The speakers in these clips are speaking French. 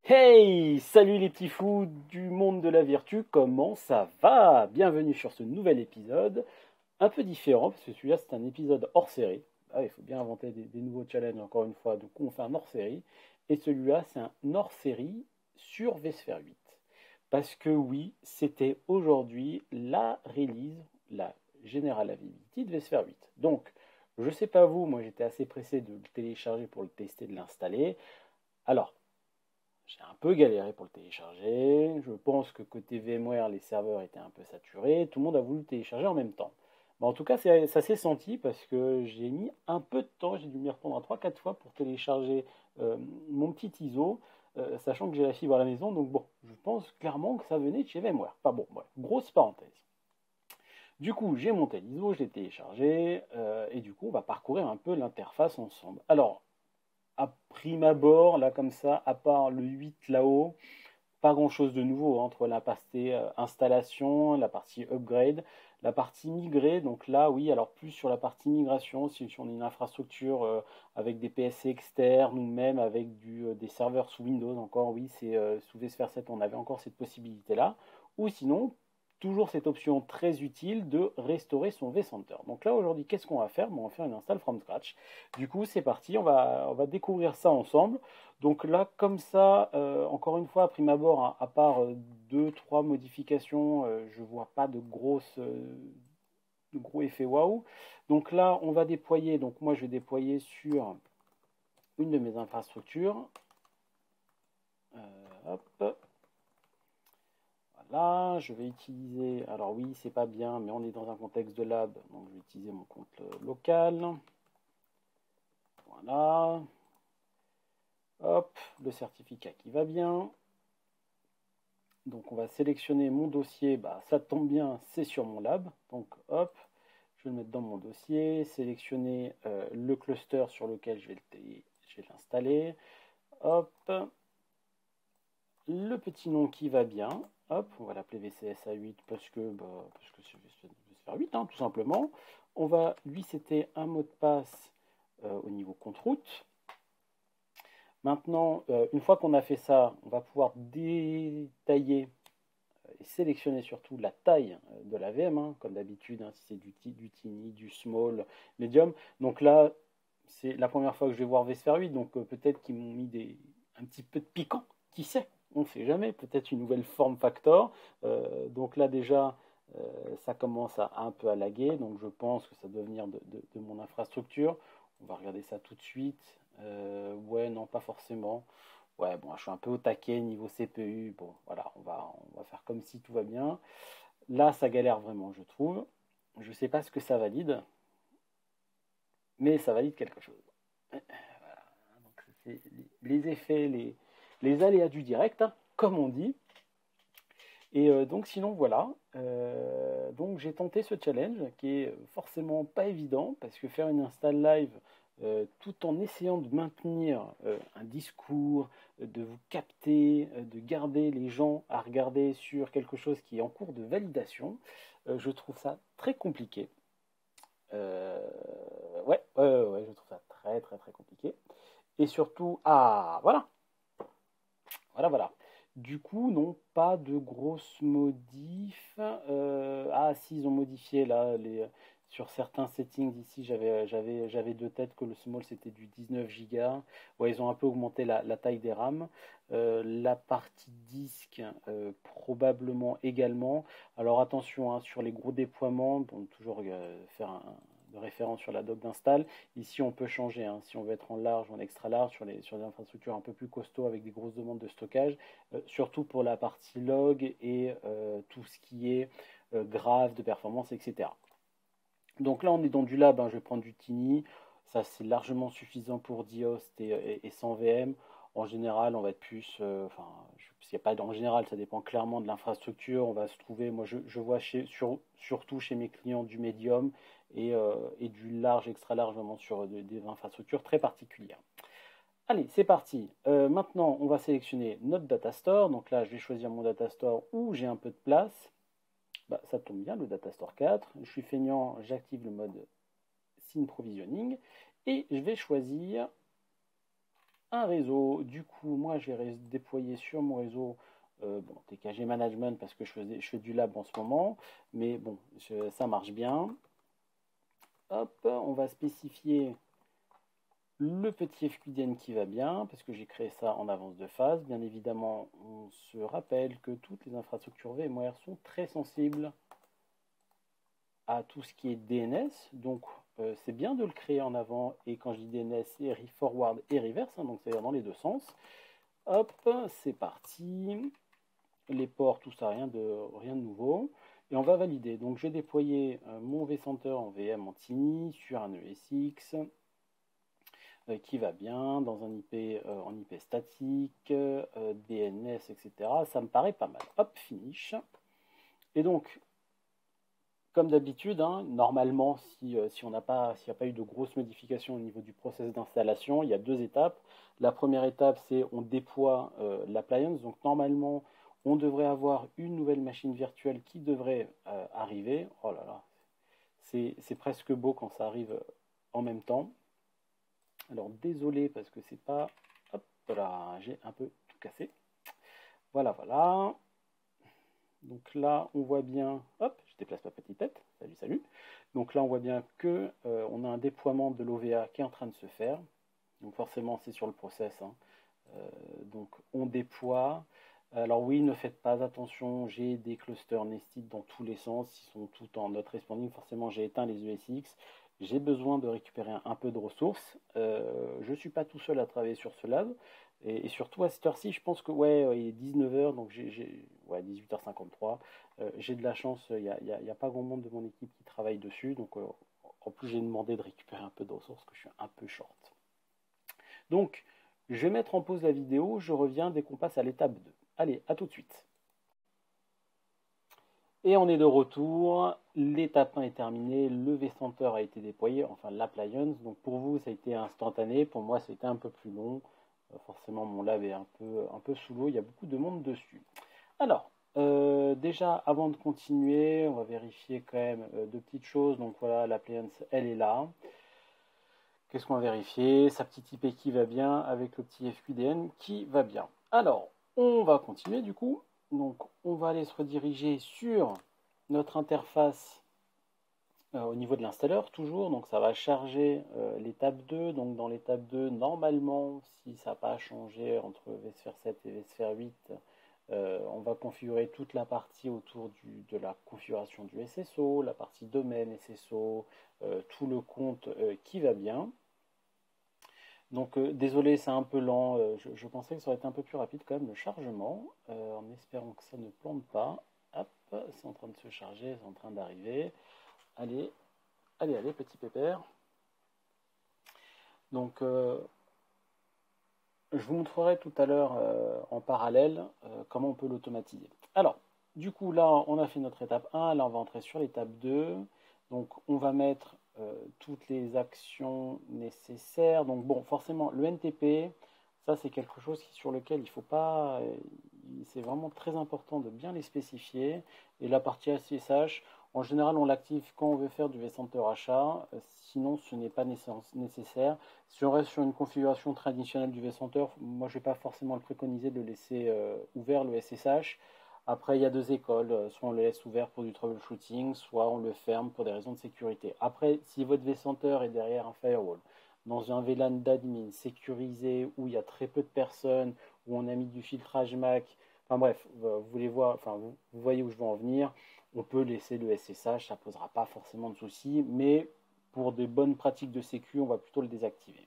Hey, salut les petits fous du monde de la vertu, comment ça va? Bienvenue sur ce nouvel épisode, un peu différent, parce que celui-là c'est un épisode hors série. Ah, il faut bien inventer des nouveaux challenges encore une fois, donc on fait un hors série. Et celui-là c'est un hors série sur VSphere 8. Parce que oui, c'était aujourd'hui la release, la General Availability de VSphere 8. Donc, je sais pas vous, moi j'étais assez pressé de le télécharger pour le tester, de l'installer. Alors, j'ai un peu galéré pour le télécharger. Je pense que côté VMware, les serveurs étaient un peu saturés. Tout le monde a voulu le télécharger en même temps. En tout cas, ça s'est senti parce que j'ai mis un peu de temps. J'ai dû m'y reprendre à 3-4 fois pour télécharger mon petit ISO, sachant que j'ai la fibre à la maison. Donc bon, je pense clairement que ça venait de chez VMware. Pas bon, ouais, grosse parenthèse. Du coup, j'ai monté l'ISO, je l'ai téléchargé, et du coup, on va parcourir un peu l'interface ensemble. Alors, à prime abord, là comme ça, à part le 8 là-haut, pas grand-chose de nouveau entre la partie installation, la partie upgrade, la partie migrée. Donc là, oui, alors plus sur la partie migration, si on a une infrastructure avec des PSC externes ou même avec des serveurs sous Windows, encore, oui, c'est sous vSphere 7, on avait encore cette possibilité-là. Ou sinon, toujours cette option très utile de restaurer son vCenter. Donc là, aujourd'hui, qu'est-ce qu'on va faire? Bon, on va faire une install from scratch. Du coup, c'est parti, on va découvrir ça ensemble. Donc là, comme ça, encore une fois, à prime abord, hein, à part deux, trois modifications, je ne vois pas de gros effets waouh. Donc là, on va déployer, donc moi je vais déployer sur une de mes infrastructures. Hop, voilà, je vais utiliser, alors oui, c'est pas bien, mais on est dans un contexte de lab, donc je vais utiliser mon compte local. Voilà, hop, le certificat qui va bien. Donc on va sélectionner mon dossier, bah, ça tombe bien, c'est sur mon lab. Donc hop, je vais le mettre dans mon dossier, sélectionner le cluster sur lequel je vais l'installer. Hop, le petit nom qui va bien. Hop, on va l'appeler VCSA8 parce que c'est VSphere 8, hein, tout simplement. On va lui setter un mot de passe au niveau compte route. Maintenant, une fois qu'on a fait ça, on va pouvoir détailler et sélectionner surtout la taille de la VM, hein, comme d'habitude, hein, si c'est du tiny, du small, medium. Donc là, c'est la première fois que je vais voir VSphere 8, donc peut-être qu'ils m'ont mis un petit peu de piquant, qui sait, on ne sait jamais, peut-être une nouvelle form factor. Donc là déjà, ça commence un peu à laguer, donc je pense que ça doit venir de mon infrastructure. On va regarder ça tout de suite. Ouais, non, pas forcément. Ouais, bon, je suis un peu au taquet niveau CPU. Bon, voilà, on va faire comme si tout va bien. Là, ça galère vraiment, je trouve. Je ne sais pas ce que ça valide, mais ça valide quelque chose. Voilà, donc c'est les effets, les aléas du direct, hein, comme on dit. Et donc sinon voilà, donc j'ai tenté ce challenge qui est forcément pas évident parce que faire une install live tout en essayant de maintenir un discours, de vous capter, de garder les gens à regarder sur quelque chose qui est en cours de validation, je trouve ça très compliqué. Euh, ouais, je trouve ça très très très compliqué. Et surtout, ah voilà, voilà. Du coup, non, pas de grosses modifs. Ah, si, ils ont modifié là, sur certains settings ici, j'avais de tête que le small c'était du 19 Go. Ouais, ils ont un peu augmenté la taille des RAM. La partie disque, probablement également. Alors attention, hein, sur les gros déploiements, bon, toujours faire de référence sur la doc d'install. Ici, on peut changer, hein, si on veut être en large ou en extra large sur des infrastructures un peu plus costauds avec des grosses demandes de stockage, surtout pour la partie log et tout ce qui est graphe de performance, etc. Donc là, on est dans du lab, hein, je vais prendre du Tiny, ça c'est largement suffisant pour Diost et sans VM. En général, on va être plus, parce qu'il y a pas, en général, ça dépend clairement de l'infrastructure. On va se trouver, moi je vois surtout chez mes clients du médium et du large, extra large, vraiment sur des infrastructures très particulières. Allez, c'est parti. Maintenant, on va sélectionner notre data store. Donc là, je vais choisir mon data store où j'ai un peu de place. Bah, ça tombe bien, le data store 4. Je suis feignant, j'active le mode Scene Provisioning. Et je vais choisir un réseau. Du coup, moi, j'ai déployé sur mon réseau bon, TKG Management parce que je fais du lab en ce moment, mais bon, ça marche bien. Hop, on va spécifier le petit FQDN qui va bien, parce que j'ai créé ça en avance de phase. Bien évidemment, on se rappelle que toutes les infrastructures VMware sont très sensibles à tout ce qui est DNS, donc c'est bien de le créer en avant, et quand je dis DNS, c'est forward et reverse, hein, donc c'est-à-dire dans les deux sens. Hop, c'est parti. Les ports, tout ça, rien de nouveau. Et on va valider. Donc j'ai déployé mon vCenter en VM en Tiny sur un ESX qui va bien, dans un IP en IP statique, DNS, etc. Ça me paraît pas mal. Hop, finish. Et donc, comme d'habitude, hein, normalement, si on n'a pas, s'il n'y a pas eu de grosses modifications au niveau du process d'installation, il y a deux étapes. La première étape, c'est on déploie l'appliance. Donc normalement, on devrait avoir une nouvelle machine virtuelle qui devrait arriver. Oh là là, c'est presque beau quand ça arrive en même temps. Alors désolé parce que c'est pas... Hop là, j'ai un peu tout cassé. Voilà, voilà. Donc là, on voit bien, hop, je déplace ma petite tête, salut, salut. Donc là, on voit bien que on a un déploiement de l'OVA qui est en train de se faire. Donc forcément, c'est sur le process, hein. Donc on déploie. Alors oui, ne faites pas attention, j'ai des clusters nested dans tous les sens, ils sont tout en not responding. Forcément, j'ai éteint les ESX. J'ai besoin de récupérer un peu de ressources. Je ne suis pas tout seul à travailler sur ce lab. Et surtout à cette heure-ci, je pense que ouais, il est 19h, donc ouais, 18h53. J'ai de la chance, il n'y a pas grand monde de mon équipe qui travaille dessus. Donc en plus, j'ai demandé de récupérer un peu de ressources, que je suis un peu short. Donc, je vais mettre en pause la vidéo, je reviens dès qu'on passe à l'étape 2. Allez, à tout de suite. Et on est de retour, l'étape 1 est terminée, le vCenter a été déployé, enfin l'appliance. Donc pour vous, ça a été instantané, pour moi, ça a été un peu plus long. Forcément, mon lab est un peu sous l'eau, il y a beaucoup de monde dessus. Alors, déjà, avant de continuer, on va vérifier quand même deux petites choses. Donc voilà, l'appliance, elle est là. Qu'est-ce qu'on va vérifier? Sa petite IP qui va bien avec le petit FQDN qui va bien. Alors, on va continuer du coup. Donc, on va aller se rediriger sur notre interface au niveau de l'installeur, toujours. Donc, ça va charger l'étape 2. Donc, dans l'étape 2, normalement, si ça n'a pas changé entre vSphere 7 et vSphere 8, on va configurer toute la partie autour de la configuration du SSO, la partie domaine SSO, tout le compte qui va bien. Donc désolé, c'est un peu lent. Je pensais que ça aurait été un peu plus rapide quand même le chargement, en espérant que ça ne plante pas. Hop, c'est en train de se charger, c'est en train d'arriver. Allez, allez, allez, petit pépère. Donc je vous montrerai tout à l'heure en parallèle comment on peut l'automatiser. Alors, du coup, là, on a fait notre étape 1. Là, on va entrer sur l'étape 2. Donc, on va mettre toutes les actions nécessaires. Donc, bon, forcément, le NTP, ça, c'est quelque chose sur lequel il ne faut pas... c'est vraiment très important de bien les spécifier. Et la partie SSH, en général, on l'active quand on veut faire du vCenter achat. Sinon, ce n'est pas nécessaire. Si on reste sur une configuration traditionnelle du vCenter, moi je ne vais pas forcément le préconiser de le laisser ouvert le SSH. Après, il y a deux écoles, soit on le laisse ouvert pour du troubleshooting, soit on le ferme pour des raisons de sécurité. Après, si votre vCenter est derrière un firewall, dans un VLAN d'admin sécurisé, où il y a très peu de personnes, où on a mis du filtrage MAC, enfin bref, vous voulez voir, enfin vous voyez où je veux en venir, on peut laisser le SSH, ça ne posera pas forcément de soucis, mais pour des bonnes pratiques de sécu, on va plutôt le désactiver.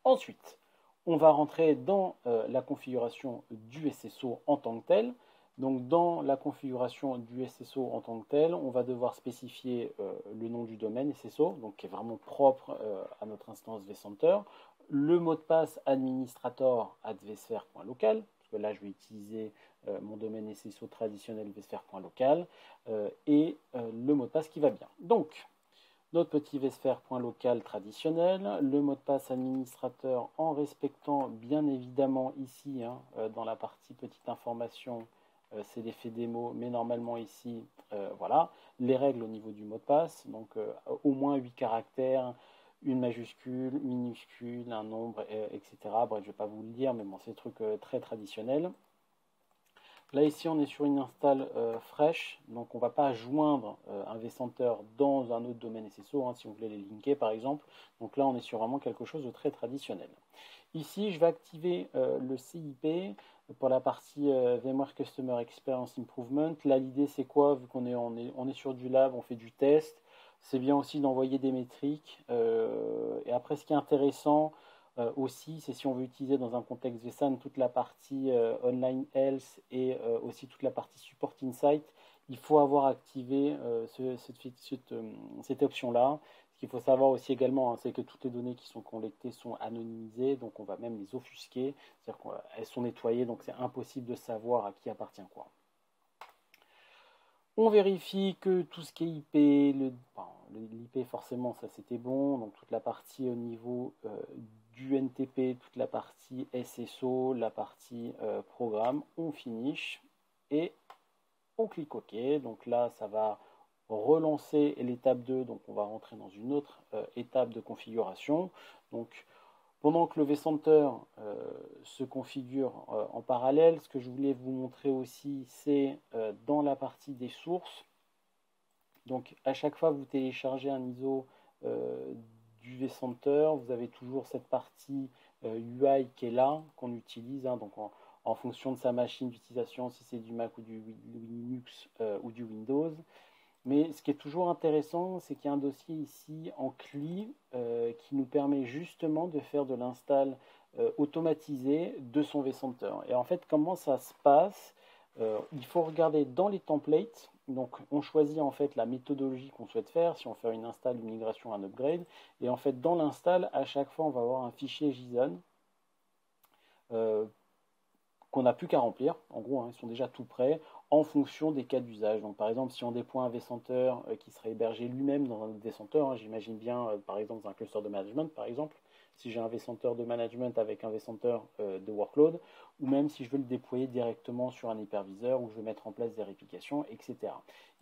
Ensuite, on va rentrer dans la configuration du SSO en tant que tel. Donc dans la configuration du SSO en tant que tel, on va devoir spécifier le nom du domaine SSO, donc qui est vraiment propre à notre instance vCenter, le mot de passe administrator @vsphere.local, parce que là je vais utiliser mon domaine SSO traditionnel vsphere.local, et le mot de passe qui va bien. Donc notre petit vsphere.local traditionnel, le mot de passe administrateur en respectant bien évidemment ici, hein, dans la partie petite information, c'est l'effet démo, mais normalement ici, voilà, les règles au niveau du mot de passe, donc au moins 8 caractères, une majuscule, minuscule, un nombre, etc. Bref, je ne vais pas vous le dire, mais bon, c'est des trucs très traditionnels. Là, ici, on est sur une install fraîche, donc on ne va pas joindre un vCenter dans un autre domaine SSO, hein, si vous voulez les linker par exemple. Donc là, on est sur vraiment quelque chose de très traditionnel. Ici, je vais activer le CIP pour la partie VMware Customer Experience Improvement. Là, l'idée, c'est quoi? Vu qu'on est sur du lab, on fait du test, c'est bien aussi d'envoyer des métriques. Et après, ce qui est intéressant, aussi, c'est si on veut utiliser dans un contexte vSAN toute la partie Online Health et aussi toute la partie Support Insight, il faut avoir activé cette option-là. Ce qu'il faut savoir aussi également, hein, c'est que toutes les données qui sont collectées sont anonymisées, donc on va même les offusquer, c'est-à-dire qu'elles sont nettoyées, donc c'est impossible de savoir à qui appartient quoi. On vérifie que tout ce qui est IP, l'IP forcément ça c'était bon, donc toute la partie au niveau du NTP, toute la partie SSO, la partie programme, on finish et on clique OK. Donc là ça va relancer l'étape 2, donc on va rentrer dans une autre étape de configuration. Donc pendant que le vCenter se configure en parallèle, ce que je voulais vous montrer aussi, c'est dans la partie des sources. Donc à chaque fois que vous téléchargez un ISO du vCenter, vous avez toujours cette partie UI qui est là, qu'on utilise, hein, donc en fonction de sa machine d'utilisation, si c'est du Mac ou du Linux ou du Windows. Mais ce qui est toujours intéressant, c'est qu'il y a un dossier ici en CLI qui nous permet justement de faire de l'install automatisé de son vCenter. Et en fait, comment ça se passe? Il faut regarder dans les templates. Donc, on choisit en fait la méthodologie qu'on souhaite faire, si on fait une install, une migration, un upgrade. Et en fait, dans l'install, à chaque fois, on va avoir un fichier JSON qu'on n'a plus qu'à remplir. En gros, hein, ils sont déjà tout prêts en fonction des cas d'usage. Donc, par exemple, si on déploie un vCenter qui serait hébergé lui-même dans un autre vCenter, hein, j'imagine bien, par exemple, dans un cluster de management, par exemple, si j'ai un vCenter de management avec un vCenter de workload, ou même si je veux le déployer directement sur un hyperviseur, où je veux mettre en place des réplications, etc.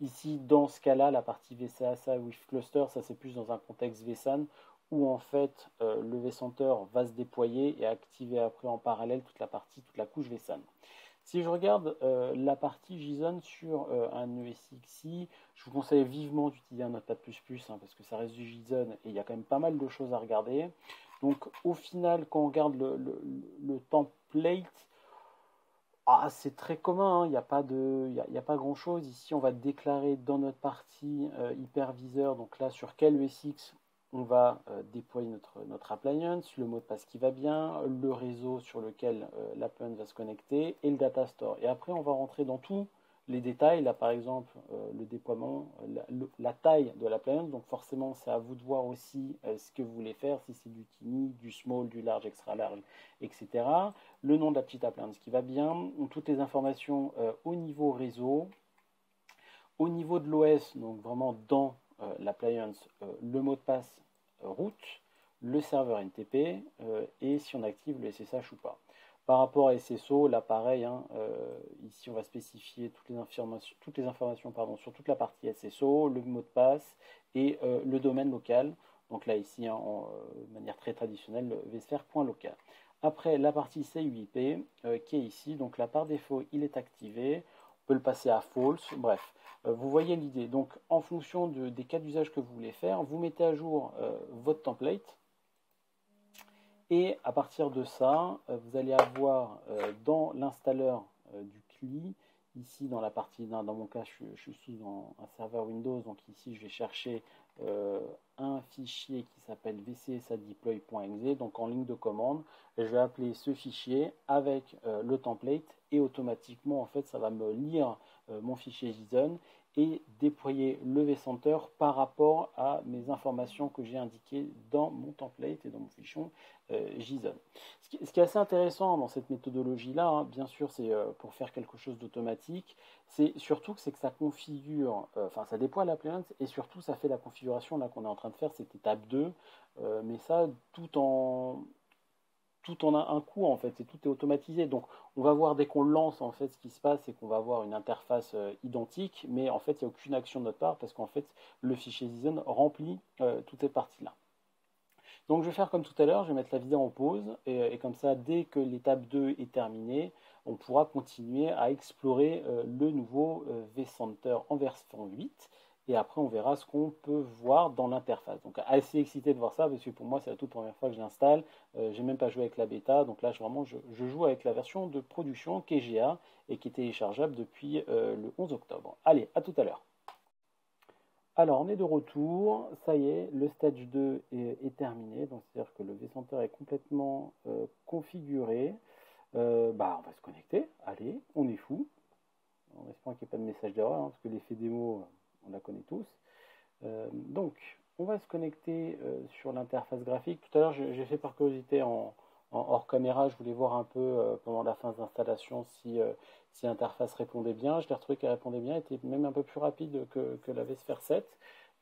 Ici, dans ce cas-là, la partie VCSA with cluster, ça c'est plus dans un contexte vSAN, où en fait le vCenter va se déployer et activer après en parallèle toute la couche vSAN. Si je regarde la partie JSON sur un ESXi, je vous conseille vivement d'utiliser un Notepad++, hein, parce que ça reste du JSON et il y a quand même pas mal de choses à regarder. Donc au final, quand on regarde le template, c'est très commun, il n'y a pas grand chose. Ici, on va déclarer dans notre partie hyperviseur, donc là sur quel ESX on va déployer notre appliance, le mot de passe qui va bien, le réseau sur lequel l'appliance va se connecter et le data store. Et après, on va rentrer dans tous les détails. Là, par exemple, le déploiement, la taille de l'appliance. Donc forcément, c'est à vous de voir aussi ce que vous voulez faire, si c'est du tiny, du small, du large, extra large, etc. Le nom de la petite appliance qui va bien, toutes les informations au niveau réseau, au niveau de l'OS, donc vraiment dans l'appliance, le mot de passe route, le serveur NTP et si on active le SSH ou pas. Par rapport à SSO, là pareil, hein, ici on va spécifier toutes les informations sur toute la partie SSO, le mot de passe et le domaine local. Donc là ici, hein, de manière très traditionnelle, vsphere.local. Après la partie CUIP qui est ici, donc là par défaut il est activé, on peut le passer à false, bref. Vous voyez l'idée. Donc, en fonction des cas d'usage que vous voulez faire, vous mettez à jour votre template. Et à partir de ça, vous allez avoir dans l'installeur du CLI, ici dans la partie, dans mon cas, je suis dans un serveur Windows. Donc ici, je vais chercher un fichier qui s'appelle vcsadeploy.exe. Donc en ligne de commande, je vais appeler ce fichier avec le template. Et automatiquement, en fait, ça va me lire mon fichier JSON et déployer le vCenter par rapport à mes informations que j'ai indiquées dans mon template et dans mon fichier JSON. Ce qui est assez intéressant dans cette méthodologie-là, hein, bien sûr, c'est pour faire quelque chose d'automatique, c'est surtout que ça configure, ça déploie l'appliance et surtout ça fait la configuration là qu'on est en train de faire, cette étape 2, mais ça tout en un coup en fait, et tout est automatisé. Donc on va voir dès qu'on lance en fait ce qui se passe, c'est qu'on va avoir une interface identique, mais en fait il n'y a aucune action de notre part parce qu'en fait le fichier JSON remplit toutes ces parties-là. Donc je vais faire comme tout à l'heure, je vais mettre la vidéo en pause et comme ça, dès que l'étape 2 est terminée, on pourra continuer à explorer le nouveau vCenter en version 8 et après on verra ce qu'on peut voir dans l'interface. Donc assez excité de voir ça parce que pour moi c'est la toute première fois que je l'installe. J'ai même pas joué avec la bêta, donc là je joue avec la version de production qui est GA et qui est téléchargeable depuis le 11 octobre. Allez, à tout à l'heure. Alors on est de retour, ça y est, le stage 2 est terminé, donc c'est-à-dire que le vCenter est complètement configuré. Bah, on va se connecter, allez, on est fou, en espérant qu'il n'y ait pas de message d'erreur, hein, parce que l'effet démo, on la connaît tous. Donc, on va se connecter sur l'interface graphique. Tout à l'heure, j'ai fait par curiosité en hors caméra, je voulais voir un peu pendant la phase d'installation si l'interface répondait bien. Je l'ai retrouvé qu'elle répondait bien, elle était même un peu plus rapide que la VSphere 7.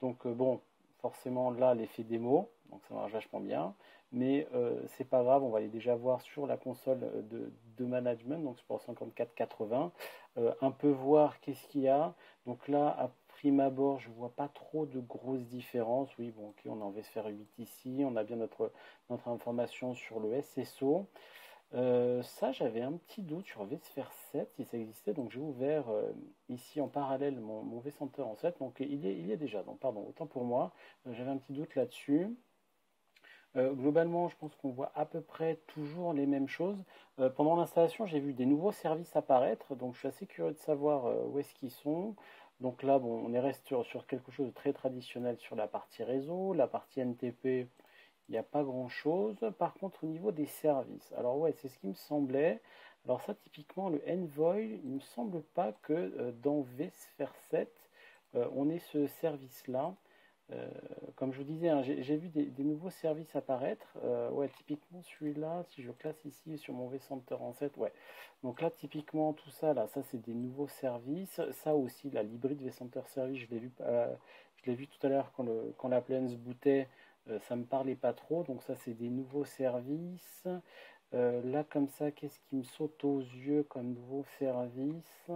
Donc, bon, forcément là, l'effet démo, donc ça marche vachement bien. Mais c'est pas grave, on va aller déjà voir sur la console de management, donc Sport 5480, un peu voir qu'est-ce qu'il y a. Donc là, à prime abord, je ne vois pas trop de grosses différences. Oui, bon, ok, on en VSphere 8 ici, on a bien notre information sur le SSO. Ça, j'avais un petit doute sur vSphere 7, si ça existait, donc j'ai ouvert ici en parallèle mon vCenter en 7, donc il y est déjà, donc pardon, autant pour moi, j'avais un petit doute là-dessus. Globalement, je pense qu'on voit à peu près toujours les mêmes choses. Pendant l'installation, j'ai vu des nouveaux services apparaître, donc je suis assez curieux de savoir où est-ce qu'ils sont. Donc là, bon, on est resté sur quelque chose de très traditionnel sur la partie réseau, la partie NTP, il n'y a pas grand-chose. Par contre, au niveau des services, alors ouais, c'est ce qui me semblait. Alors ça, typiquement, le Envoy, il ne me semble pas que dans vSphere 7, on ait ce service-là. Euh, Comme je vous disais, hein, j'ai vu des nouveaux services apparaître. Ouais, typiquement celui-là, si je classe ici sur mon vCenter en 7, ouais. Donc là, typiquement, tout ça, là, ça c'est des nouveaux services. Ça aussi, la l'hybride vCenter Service, je l'ai vu tout à l'heure quand la plaine se bootait, ça me parlait pas trop. Donc ça, c'est des nouveaux services. Là, comme ça, qu'est-ce qui me saute aux yeux comme nouveau service?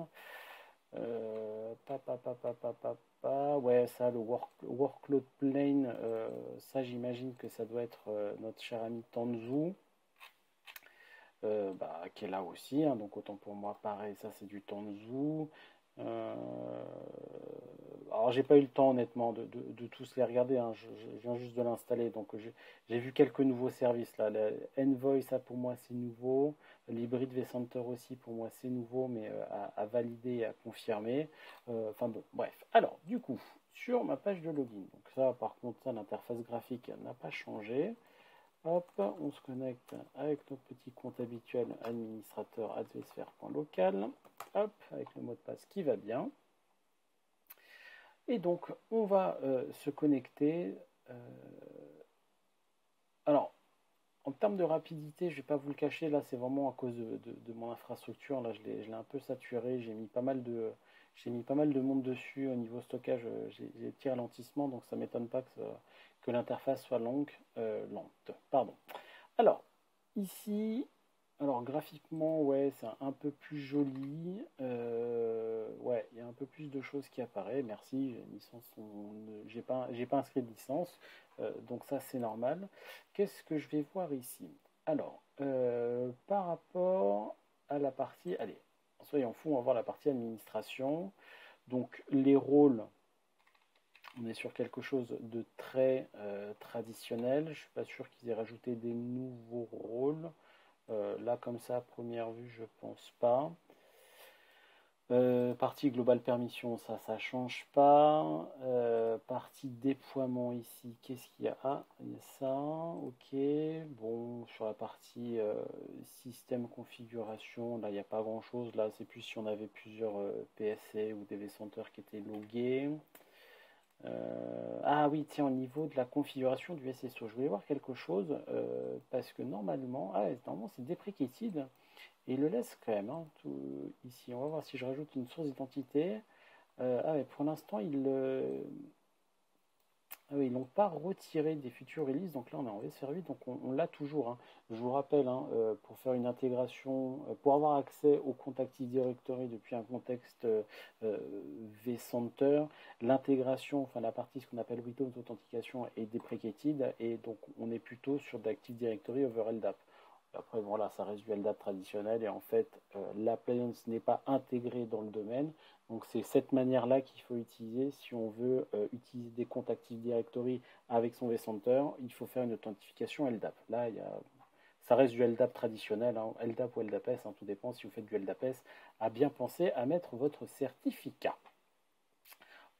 Ouais, ça, le workload plane, ça, j'imagine que ça doit être notre cher ami Tanzu, bah, qui est là aussi, hein, donc autant pour moi, pareil, ça, c'est du Tanzu. Euh, alors, j'ai pas eu le temps, honnêtement, de tous les regarder, hein, je viens juste de l'installer, donc j'ai vu quelques nouveaux services, là. Le Envoy, ça, pour moi, c'est nouveau. L'hybride vCenter aussi, pour moi, c'est nouveau, mais à valider et à confirmer. Enfin bon, bref. Alors, du coup, sur ma page de login, donc ça, par contre, ça, l'interface graphique n'a pas changé. Hop, on se connecte avec notre petit compte habituel administrateur advsphere.local. Hop, avec le mot de passe qui va bien. Et donc, on va se connecter. Alors, en termes de rapidité, je ne vais pas vous le cacher, là c'est vraiment à cause de mon infrastructure. Là, je l'ai un peu saturé, j'ai mis pas mal de monde dessus. Au niveau stockage, j'ai des petits ralentissements, donc ça ne m'étonne pas que l'interface soit lente. Pardon. Alors, ici, alors graphiquement, ouais, c'est un peu plus joli. Ouais, il y a un peu plus de choses qui apparaissent. Merci, j'ai pas inscrit de licence, donc ça c'est normal. Qu'est-ce que je vais voir ici? Alors, par rapport à la partie, allez, soyons fous, on va voir la partie administration. Donc les rôles, on est sur quelque chose de très traditionnel. Je ne suis pas sûr qu'ils aient rajouté des nouveaux rôles. Là, comme ça, à première vue, je pense pas. Partie globale permission, ça change pas. Partie déploiement ici, qu'est-ce qu'il y a? Ah, il y a ça, ok. Bon, sur la partie système configuration, là, il n'y a pas grand-chose. Là, c'est plus si on avait plusieurs PSC ou des vCenter qui étaient logués. Ah oui, tiens, au niveau de la configuration du SSO, je voulais voir quelque chose parce que normalement, normalement c'est deprecated et il le laisse quand même, hein, ici. On va voir si je rajoute une source d'identité. Ah ouais, pour l'instant, Ah oui, ils l'ont pas retiré des futures releases, donc là on est en VSphere 8, donc on l'a toujours, hein. Je vous rappelle, hein, pour faire une intégration, pour avoir accès au compte Active Directory depuis un contexte vCenter, l'intégration, enfin la partie ce qu'on appelle Windows Authentication est deprecated, et donc on est plutôt sur d'Active Directory over LDAP. Après, voilà, ça reste du LDAP traditionnel, et en fait, l'appliance n'est pas intégrée dans le domaine. Donc c'est cette manière-là qu'il faut utiliser si on veut utiliser des comptes Active Directory avec son vCenter. Il faut faire une authentification LDAP. Là, ça reste du LDAP traditionnel, hein, LDAP ou LDAPS, hein, tout dépend si vous faites du LDAPS. À bien penser à mettre votre certificat.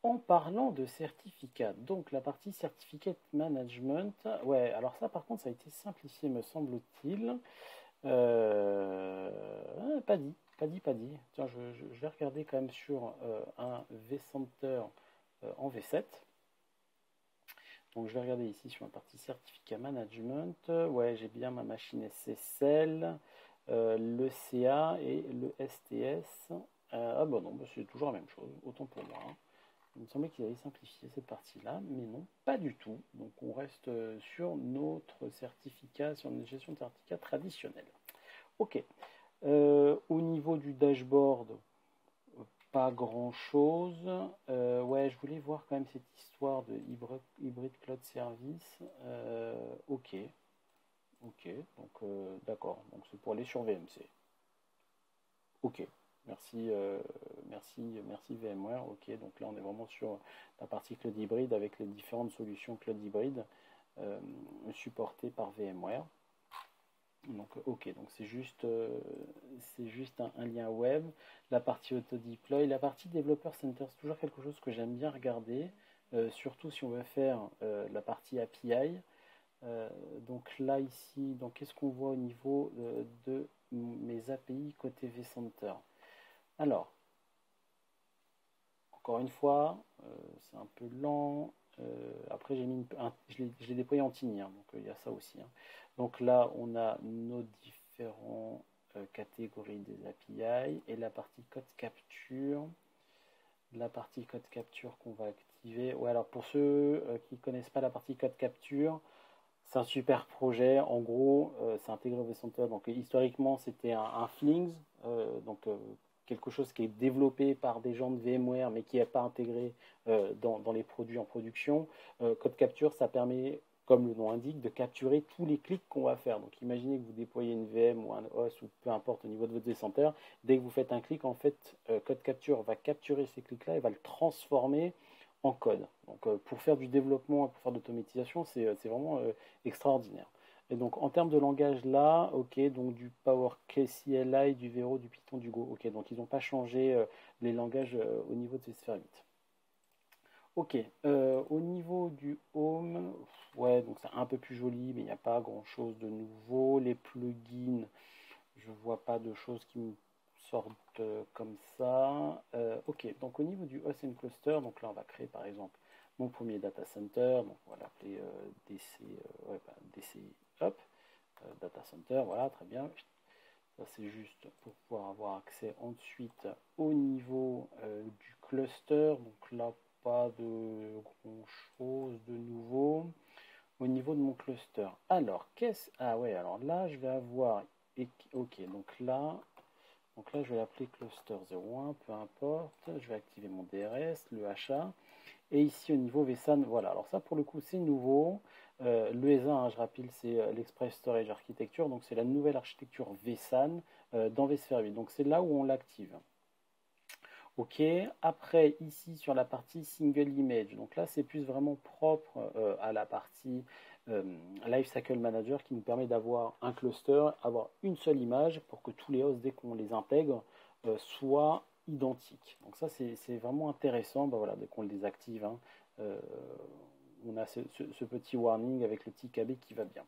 En parlant de certificat, donc la partie certificate management, ouais, alors ça par contre ça a été simplifié me semble-t-il. Pas dit, pas dit, pas dit. Tiens, je vais regarder quand même sur un vCenter en V7. Donc je vais regarder ici sur la partie certificat management. Ouais, j'ai bien ma machine SSL, le CA et le STS. Ah bon non, bah, c'est toujours la même chose, autant pour moi, hein. Il me semblait qu'ils avaient simplifié cette partie-là, mais non, pas du tout. Donc on reste sur notre certificat, sur une gestion de certificat traditionnelle. Ok. Au niveau du dashboard, pas grand-chose. Ouais, je voulais voir quand même cette histoire de Hybrid Cloud Service. Ok. Ok. Donc, d'accord. Donc, c'est pour aller sur VMC. Ok. Merci, merci VMware. Ok. Donc là, on est vraiment sur la partie cloud hybride avec les différentes solutions cloud hybride supportées par VMware. Donc, ok, donc c'est juste un lien web. La partie auto-deploy, la partie Developer Center, c'est toujours quelque chose que j'aime bien regarder, surtout si on veut faire la partie API. Donc là, ici, donc qu'est-ce qu'on voit au niveau de mes API côté vCenter? Alors, encore une fois, c'est un peu lent. Après, je l'ai déployé en Tiny, hein, donc il y a ça aussi, hein. Donc là, on a nos différentes catégories des API et la partie code capture. La partie code capture qu'on va activer. Ouais, alors pour ceux qui ne connaissent pas la partie code capture, c'est un super projet. En gros, c'est intégré au vCenter. Donc historiquement, c'était un Flings, donc quelque chose qui est développé par des gens de VMware, mais qui n'est pas intégré dans les produits en production. Code Capture, ça permet, comme le nom indique, de capturer tous les clics qu'on va faire. Donc imaginez que vous déployez une VM ou un OS ou peu importe au niveau de votre vCenter. Dès que vous faites un clic, en fait, Code Capture va capturer ces clics-là et va le transformer en code. Donc pour faire du développement et pour faire de l'automatisation, c'est vraiment extraordinaire. Et donc en termes de langage là, ok, donc du PowerShell, du Vero, du Python, du Go. Ok, donc ils n'ont pas changé les langages au niveau de ces sphères 8. Ok, au niveau du Home, ouais, donc c'est un peu plus joli, mais il n'y a pas grand chose de nouveau. Les plugins, je vois pas de choses qui me sortent comme ça. Ok, donc au niveau du host and cluster, donc là on va créer par exemple mon premier data center, donc on va l'appeler DC, ouais, bah, DC hop, data center, voilà, très bien. Ça c'est juste pour pouvoir avoir accès ensuite au niveau du cluster, donc là pas de grand chose de nouveau. Au niveau de mon cluster. Alors, ah ouais, alors là, je vais avoir... Ok, donc là, je vais l'appeler cluster 01, peu importe. Je vais activer mon DRS, le HA. Et ici, au niveau vSAN, voilà. Alors ça, pour le coup, c'est nouveau. Le ESA, hein, je rappelle, c'est l'Express Storage Architecture. Donc, c'est la nouvelle architecture vSAN dans vSphere 8. Donc, c'est là où on l'active. Ok, après ici sur la partie single image, donc là c'est plus vraiment propre à la partie Lifecycle Manager qui nous permet d'avoir un cluster, avoir une seule image pour que tous les hosts dès qu'on les intègre soient identiques. Donc ça c'est vraiment intéressant, bah, voilà, dès qu'on le désactive, hein, euh, on a ce petit warning avec le petit KB qui va bien.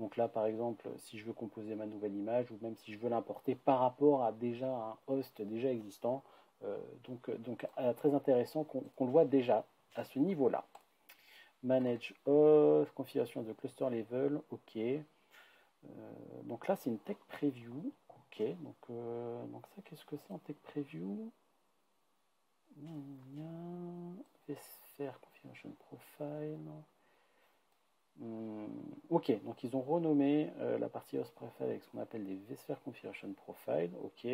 Donc là par exemple si je veux composer ma nouvelle image ou même si je veux l'importer par rapport à déjà un host déjà existant, donc très intéressant qu'on le voit déjà à ce niveau-là. Manage host, configuration de cluster level, ok. Donc là, c'est une tech preview, ok. Donc ça, qu'est-ce que c'est en tech preview? Faire Configuration Profile. Ok, donc ils ont renommé la partie host profile avec ce qu'on appelle des vSphere Configuration Profile. Ok.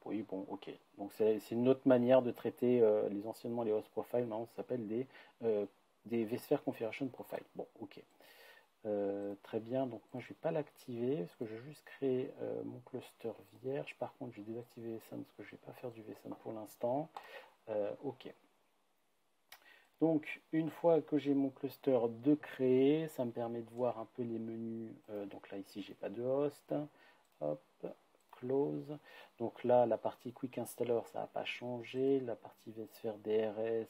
Oui, bon, ok. Donc c'est une autre manière de traiter les anciennement les host profiles. Maintenant, ça s'appelle des vSphere Configuration Profile. Bon, ok. Très bien. Donc moi, je ne vais pas l'activer parce que je vais juste créer mon cluster vierge. Par contre, je vais désactiver VSAN parce que je ne vais pas faire du VSAN pour l'instant. Ok. Donc, une fois que j'ai mon cluster de créer, ça me permet de voir un peu les menus. Donc là, ici, j'ai pas de host. Hop, close. Donc là, la partie Quick Installer, ça n'a pas changé. La partie vSphere DRS,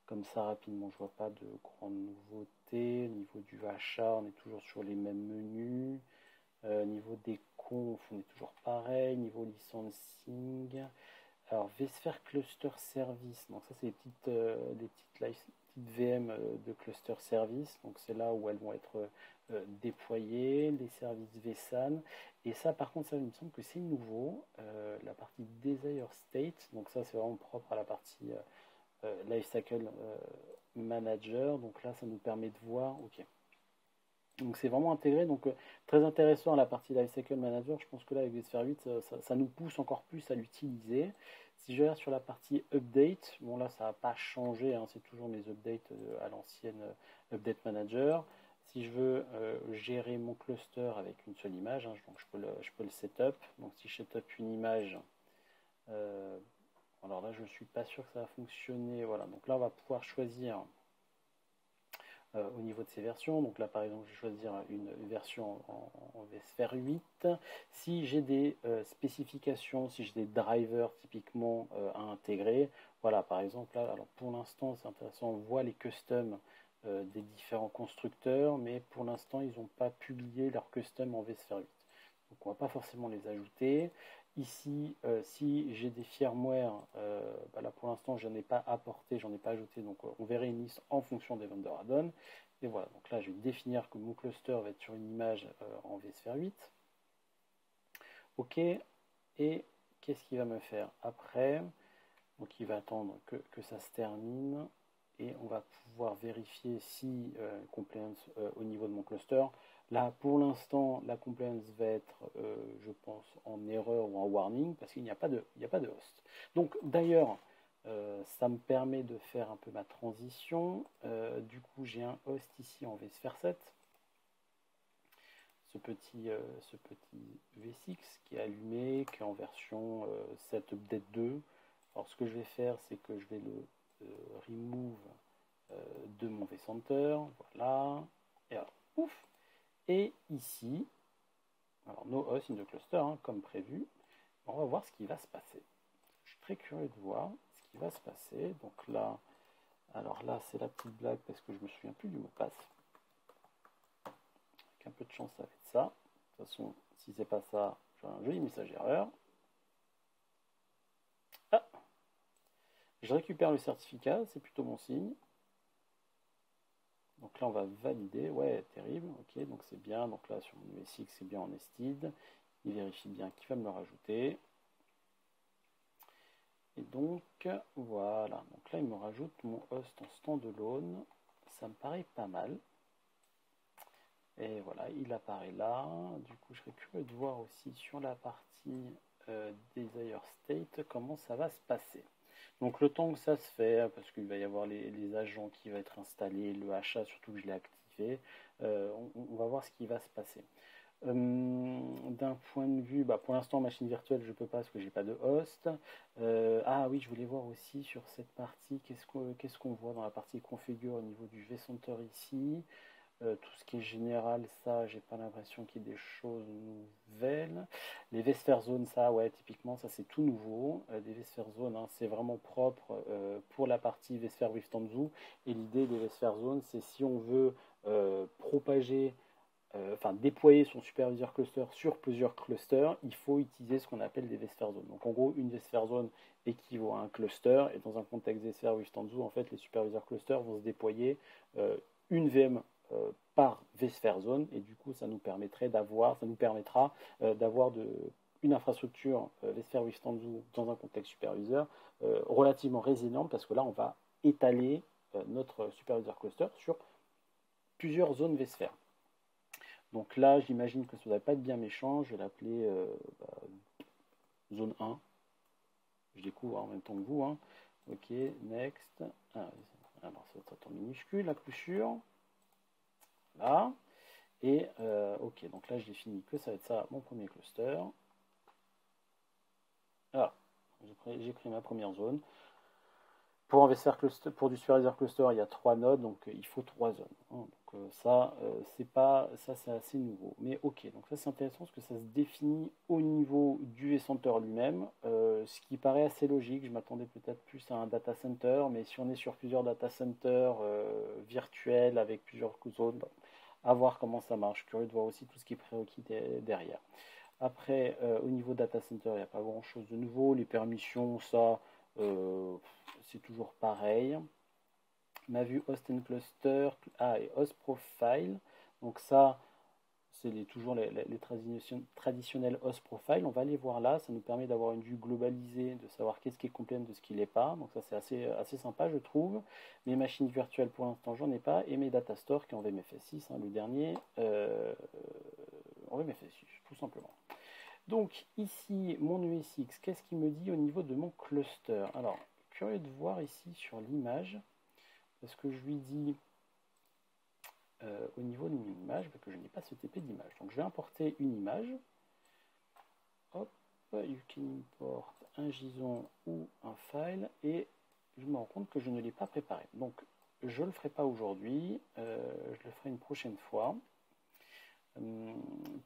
comme ça, rapidement, je vois pas de grandes nouveautés. Au niveau du achat, on est toujours sur les mêmes menus. Niveau des confs, on est toujours pareil. Niveau licensing. Alors, vSphere Cluster Service, donc ça c'est petites VM de cluster service, donc c'est là où elles vont être déployées, les services vSAN, et ça par contre, ça il me semble que c'est nouveau, la partie Desire State, donc ça c'est vraiment propre à la partie Lifecycle Manager, donc là ça nous permet de voir, ok. Donc c'est vraiment intégré, donc très intéressant à la partie Lifecycle Manager. Je pense que là avec vSphere 8, ça nous pousse encore plus à l'utiliser. Si je regarde sur la partie Update, bon là ça n'a pas changé, hein, c'est toujours mes updates à l'ancienne Update Manager. Si je veux gérer mon cluster avec une seule image, hein, donc je peux le setup. Donc si je setup une image, alors là je ne suis pas sûr que ça va fonctionner. Voilà, donc là on va pouvoir choisir au niveau de ces versions. Donc là, par exemple, je vais choisir une version en vSphere 8. Si j'ai des spécifications, si j'ai des drivers typiquement à intégrer, voilà, par exemple, là, alors pour l'instant, c'est intéressant, on voit les customs des différents constructeurs, mais pour l'instant, ils n'ont pas publié leurs customs en vSphere 8. Donc on ne va pas forcément les ajouter. Ici, si j'ai des firmware, là pour l'instant je n'en ai pas apporté, j'en ai pas ajouté, donc on verrait une liste en fonction des vendors add-on. Et voilà, donc là je vais définir que mon cluster va être sur une image en vSphere 8. Ok, et qu'est-ce qu'il va me faire après? Donc il va attendre que ça se termine et on va pouvoir vérifier si compliance au niveau de mon cluster. Là, pour l'instant, la compliance va être, je pense, en erreur ou en warning parce qu'il n'y a pas de host. Donc, d'ailleurs, ça me permet de faire un peu ma transition. Du coup, j'ai un host ici en vSphere 7. Ce petit V6 qui est allumé, qui est en version 7 update 2. Alors, ce que je vais faire, c'est que je vais le remove de mon vCenter. Voilà. Et alors, ouf. Et ici, alors no host in the cluster, hein, comme prévu, on va voir ce qui va se passer. Je suis très curieux de voir ce qui va se passer. Donc là, alors là, c'est la petite blague parce que je me souviens plus du mot de passe. Avec un peu de chance, ça va être ça. De toute façon, si c'est pas ça, j'ai un joli message erreur. Ah, je récupère le certificat, c'est plutôt bon signe. Donc là, on va valider. Ouais, terrible. Ok, donc c'est bien. Donc là, sur mon USX, c'est bien en nested. Il vérifie bien qu'il va me le rajouter. Et donc, voilà. Donc là, il me rajoute mon host en standalone. Ça me paraît pas mal. Et voilà, il apparaît là. Du coup, je serais curieux de voir aussi sur la partie Desire State comment ça va se passer. Donc le temps que ça se fait, parce qu'il va y avoir les agents qui vont être installés, le achat, surtout que je l'ai activé, on va voir ce qui va se passer. D'un point de vue, pour l'instant machine virtuelle je ne peux pas parce que j'ai pas de host. Ah oui, je voulais voir aussi sur cette partie, qu'est-ce qu'on voit dans la partie configure au niveau du vCenter ici. Tout ce qui est général, ça, j'ai pas l'impression qu'il y ait des choses nouvelles. Les vSphere Zones, ça, ouais, typiquement, ça c'est tout nouveau. Des vSphere Zones, hein, c'est vraiment propre pour la partie vSphere with Tanzu. Et l'idée des vSphere Zones, c'est si on veut propager, déployer son superviseur cluster sur plusieurs clusters, il faut utiliser ce qu'on appelle des vSphere Zones. Donc en gros, une vSphere Zone équivaut à un cluster. Et dans un contexte vSphere with Tanzu, en fait, les superviseurs clusters vont se déployer une VM par vSphere Zone, et du coup ça nous permettra d'avoir une infrastructure vSphere with Tanzu dans un contexte superviseur relativement résiliente, parce que là, on va étaler notre superviseur cluster sur plusieurs zones vSphere. Donc là, j'imagine que ça ne va pas être bien méchant. Je vais l'appeler zone 1. Je découvre en même temps que vous. Hein. Ok, next. Alors, ça va être en minuscule, à coup sûr. Là. Et ok, donc là, je définis que ça va être ça, mon premier cluster. Alors, j'ai créé ma première zone. Pour un vSphere cluster, pour du supervisor cluster, il y a 3 nodes, donc il faut 3 zones. Hein. Donc ça, c'est assez nouveau. Mais ok, donc ça c'est intéressant parce que ça se définit au niveau du vCenter lui-même, ce qui paraît assez logique. Je m'attendais peut-être plus à un data center, mais si on est sur plusieurs data centers virtuels avec plusieurs zones, à voir comment ça marche. Curieux de voir aussi tout ce qui est prérequis derrière. Après, au niveau data center, il n'y a pas grand chose de nouveau. Les permissions, ça, c'est toujours pareil. Ma vue host and cluster, et host profile. Donc ça, c'est toujours les traditionnels host profile. On va aller voir là. Ça nous permet d'avoir une vue globalisée, de savoir qu'est-ce qui est complet de ce qui n'est pas. Donc ça, c'est assez sympa, je trouve. Mes machines virtuelles, pour l'instant, j'en ai pas. Et mes data stores qui est en VMFS6, hein, le dernier, en VMFS6, tout simplement. Donc ici, mon ESX, qu'est-ce qu'il me dit au niveau de mon cluster? Alors, curieux de voir ici sur l'image, parce que je lui dis au niveau de mon image, que je n'ai pas ce TP d'image. Donc je vais importer une image. Hop, you can import un JSON ou un file, et je me rends compte que je ne l'ai pas préparé. Donc je ne le ferai pas aujourd'hui, je le ferai une prochaine fois.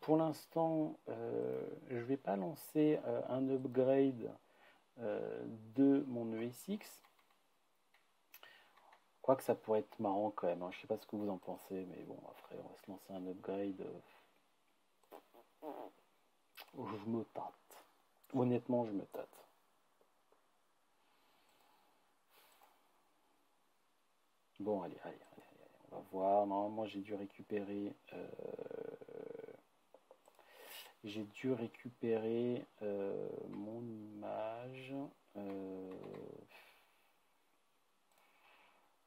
Pour l'instant, je ne vais pas lancer un upgrade de mon ESX. Quoique ça pourrait être marrant quand même. Hein. Je ne sais pas ce que vous en pensez, mais bon, après, on va se lancer un upgrade. Je me tâte. Honnêtement, je me tâte. Bon, allez, on va voir. Normalement, j'ai dû récupérer mon image.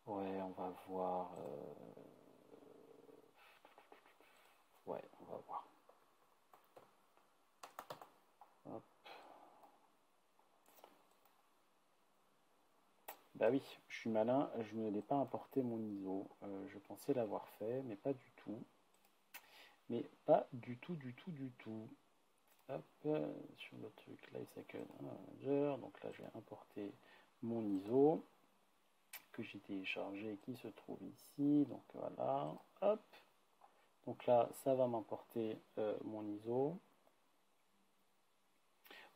Ouais, on va voir. Ouais, on va voir. Hop. Bah oui, je suis malin, je ne l'ai pas importé mon ISO. Je pensais l'avoir fait, mais pas du tout. Mais pas du tout, du tout, du tout. Hop, sur le truc Lifecycle Manager. Donc là, je vais importer mon ISO que j'ai téléchargé et qui se trouve ici. Donc voilà, hop. Donc là, ça va m'importer mon ISO.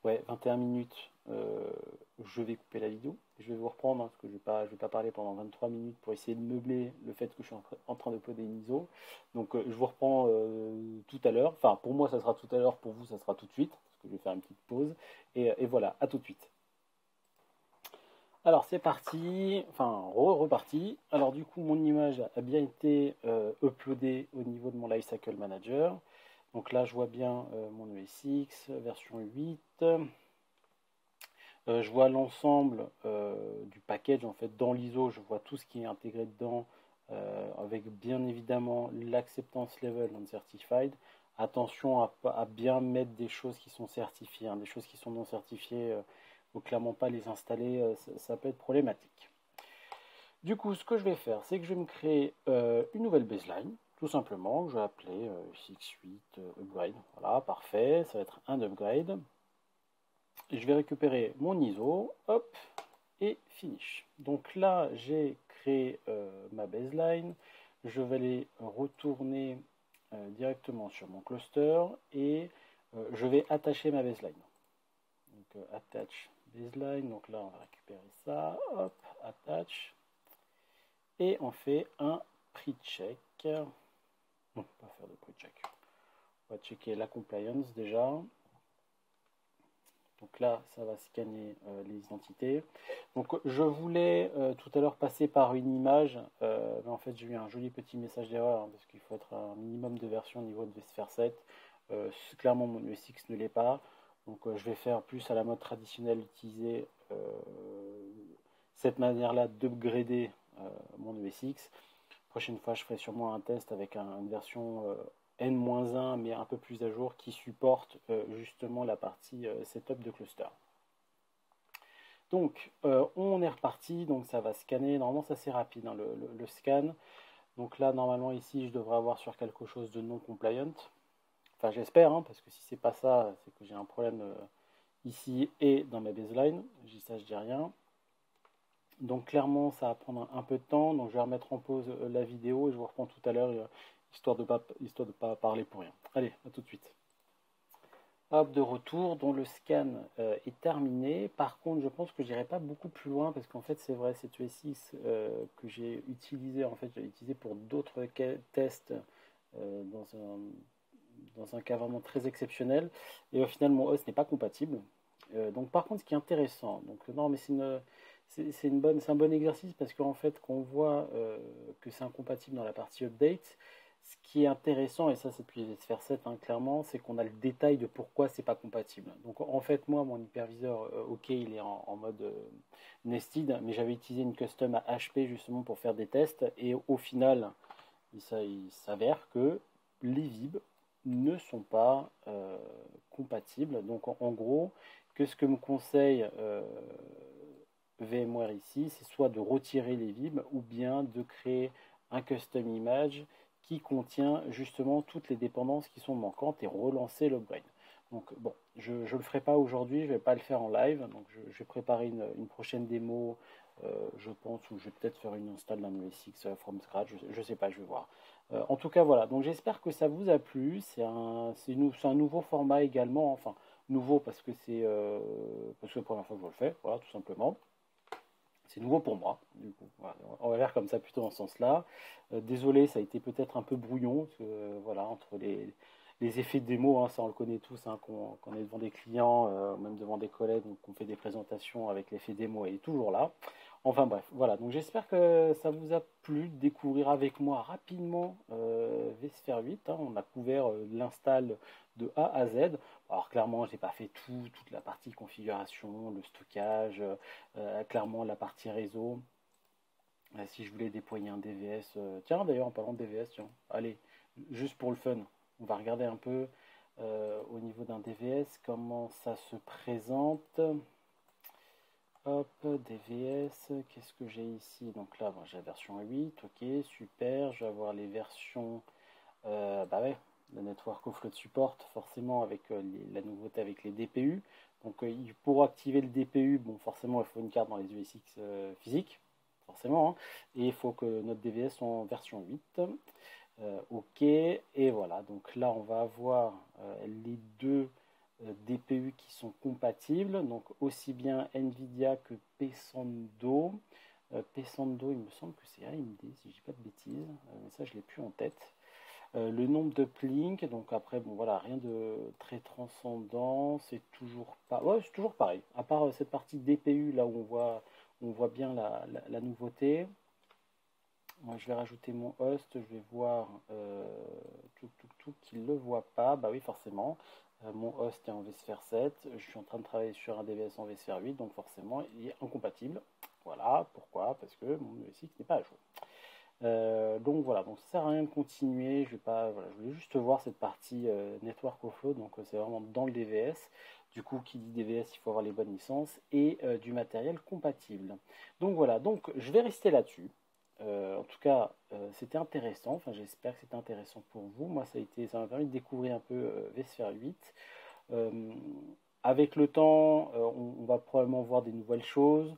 Ouais, 21 minutes, je vais couper la vidéo. Je vais vous reprendre, hein, parce que je vais pas parler pendant 23 minutes pour essayer de meubler le fait que je suis en train de coder une ISO. Donc je vous reprends tout à l'heure. Enfin, pour moi, ça sera tout à l'heure. Pour vous, ça sera tout de suite, parce que je vais faire une petite pause. Et voilà, à tout de suite. Alors c'est parti, enfin reparti. Alors du coup mon image a bien été uploadée au niveau de mon Lifecycle Manager. Donc là je vois bien mon ESX version 8. Je vois l'ensemble du package en fait dans l'ISO, je vois tout ce qui est intégré dedans avec bien évidemment l'acceptance level uncertified. Attention à bien mettre des choses qui sont certifiées, hein, des choses qui sont non certifiées. Faut clairement pas les installer, ça peut être problématique. Du coup, ce que je vais faire, c'est que je vais me créer une nouvelle baseline, tout simplement, que je vais appeler CX8 upgrade. Voilà, parfait, ça va être un upgrade. Et je vais récupérer mon ISO, hop, et finish. Donc là, j'ai créé ma baseline. Je vais aller retourner directement sur mon cluster et je vais attacher ma baseline. Donc attach baseline, donc là on va récupérer ça, hop, attach, et on fait un pre-check. Non, on va pas faire de pre-check. On va checker la compliance déjà. Donc là, ça va scanner les identités. Donc je voulais tout à l'heure passer par une image, mais en fait j'ai eu un joli petit message d'erreur, hein, parce qu'il faut être un minimum de version au niveau de vSphere 7. Clairement mon ESX ne l'est pas. Donc je vais faire plus à la mode traditionnelle, utiliser cette manière-là d'upgrader mon ESX. Prochaine fois, je ferai sûrement un test avec une version N-1, mais un peu plus à jour, qui supporte justement la partie setup de cluster. Donc, on est reparti, donc ça va scanner. Normalement, c'est assez rapide, hein, le scan. Donc là, normalement, ici, je devrais avoir sur quelque chose de non compliant. Enfin, j'espère, hein, parce que si c'est pas ça, c'est que j'ai un problème ici et dans ma baseline. Je dis ça, je dis rien. Donc clairement, ça va prendre un peu de temps. Donc je vais remettre en pause la vidéo et je vous reprends tout à l'heure, histoire de pas parler pour rien. Allez, à tout de suite. Hop, de retour, dont le scan est terminé. Par contre, je pense que j'irai pas beaucoup plus loin parce qu'en fait, c'est vrai, cette ESX que j'ai utilisé, en fait, j'ai utilisé pour d'autres tests dans un cas vraiment très exceptionnel. Et au final, mon host n'est pas compatible. Donc, par contre, ce qui est intéressant, donc non, mais c'est un bon exercice parce qu'en fait, quand on voit que c'est incompatible dans la partie update, ce qui est intéressant, et ça c'est depuis les sphères 7, hein, clairement, c'est qu'on a le détail de pourquoi c'est pas compatible. Donc en fait, moi, mon hyperviseur, ok, il est en mode nested, mais j'avais utilisé une custom à HP justement pour faire des tests, et au final, il s'avère que les VIB ne sont pas compatibles. Donc en gros, que ce que me conseille VMware ici, c'est soit de retirer les VIB ou bien de créer un custom image qui contient justement toutes les dépendances qui sont manquantes et relancer l'upgrade. Donc bon, je ne le ferai pas aujourd'hui, je ne vais pas le faire en live, donc je vais préparer une prochaine démo, je pense, ou je vais peut-être faire une install d'un ESX from scratch, je ne sais pas, je vais voir. En tout cas, voilà, donc j'espère que ça vous a plu, c'est un nouveau format également, enfin, nouveau parce que c'est la première fois que je le fais, voilà, tout simplement. C'est nouveau pour moi, du coup. Voilà, on va faire comme ça plutôt dans ce sens-là. Désolé, ça a été peut-être un peu brouillon, parce que, voilà, entre les effets de démo, hein, ça on le connaît tous, hein, qu'on est devant des clients, même devant des collègues, qu'on fait des présentations avec l'effet démo, il est toujours là. Enfin bref, voilà, donc j'espère que ça vous a plu de découvrir avec moi rapidement vSphere 8. Hein. On a couvert l'install de A à Z. Alors clairement, je n'ai pas fait toute la partie configuration, le stockage, clairement la partie réseau. Si je voulais déployer un DVS, tiens d'ailleurs en parlant de DVS, tiens, allez, juste pour le fun, on va regarder un peu au niveau d'un DVS comment ça se présente. Hop, DVS, qu'est-ce que j'ai ici? Donc là, bon, j'ai la version 8, ok, super. Je vais avoir les versions, bah ouais, le Network Offload Support, forcément avec la nouveauté avec les DPU. Donc pour activer le DPU, bon, forcément, il faut une carte dans les USX physiques, forcément, hein, et il faut que notre DVS soit en version 8. Ok, et voilà, donc là, on va avoir les deux DPU qui sont compatibles, donc aussi bien Nvidia que Pesando. Pesando, il me semble que c'est AMD, si je dis pas de bêtises, mais ça je l'ai plus en tête. Le nombre de plinks, donc après, bon voilà, rien de très transcendant, c'est toujours pas, ouais, c'est toujours pareil, à part cette partie DPU là où on voit bien la nouveauté. Moi, je vais rajouter mon host, je vais voir tout qu'il ne le voit pas. Bah oui, forcément. Mon host est en vSphere 7. Je suis en train de travailler sur un DVS en vSphere 8, donc forcément, il est incompatible. Voilà, pourquoi? Parce que mon ESX n'est pas à jour. Donc voilà, donc ça sert à rien de continuer. Je vais pas, voilà, je voulais juste voir cette partie Network Offload. Donc c'est vraiment dans le DVS. Du coup, qui dit DVS, il faut avoir les bonnes licences et du matériel compatible. Donc voilà, donc je vais rester là-dessus. En tout cas, c'était intéressant. Enfin, j'espère que c'était intéressant pour vous. Moi, ça m'a permis de découvrir un peu vSphere 8. Euh, Avec le temps, on va probablement voir des nouvelles choses.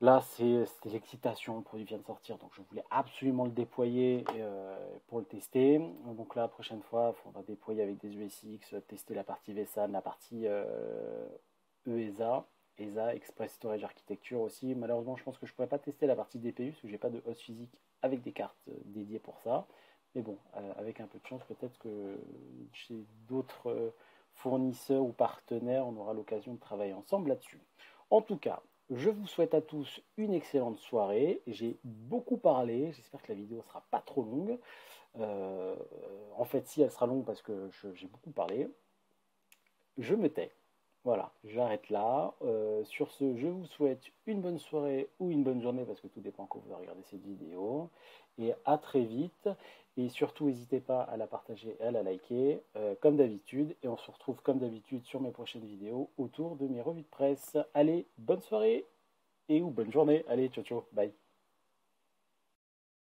Là, c'était l'excitation. Le produit vient de sortir, donc je voulais absolument le déployer pour le tester. Donc là, la prochaine fois, on va déployer avec des USX, tester la partie VSAN, la partie ESA. ESA, Express Storage Architecture aussi. Malheureusement, je pense que je ne pourrais pas tester la partie DPU parce que j'ai pas de host physique avec des cartes dédiées pour ça. Mais bon, avec un peu de chance, peut-être que chez d'autres fournisseurs ou partenaires, on aura l'occasion de travailler ensemble là-dessus. En tout cas, je vous souhaite à tous une excellente soirée. J'ai beaucoup parlé. J'espère que la vidéo ne sera pas trop longue. En fait, si elle sera longue parce que j'ai beaucoup parlé. Je me tais. Voilà, j'arrête là. Sur ce, je vous souhaite une bonne soirée ou une bonne journée, parce que tout dépend quand vous regardez cette vidéo. Et à très vite. Et surtout, n'hésitez pas à la partager et à la liker, comme d'habitude. Et on se retrouve comme d'habitude sur mes prochaines vidéos autour de mes revues de presse. Allez, bonne soirée et ou bonne journée. Allez, ciao ciao, bye.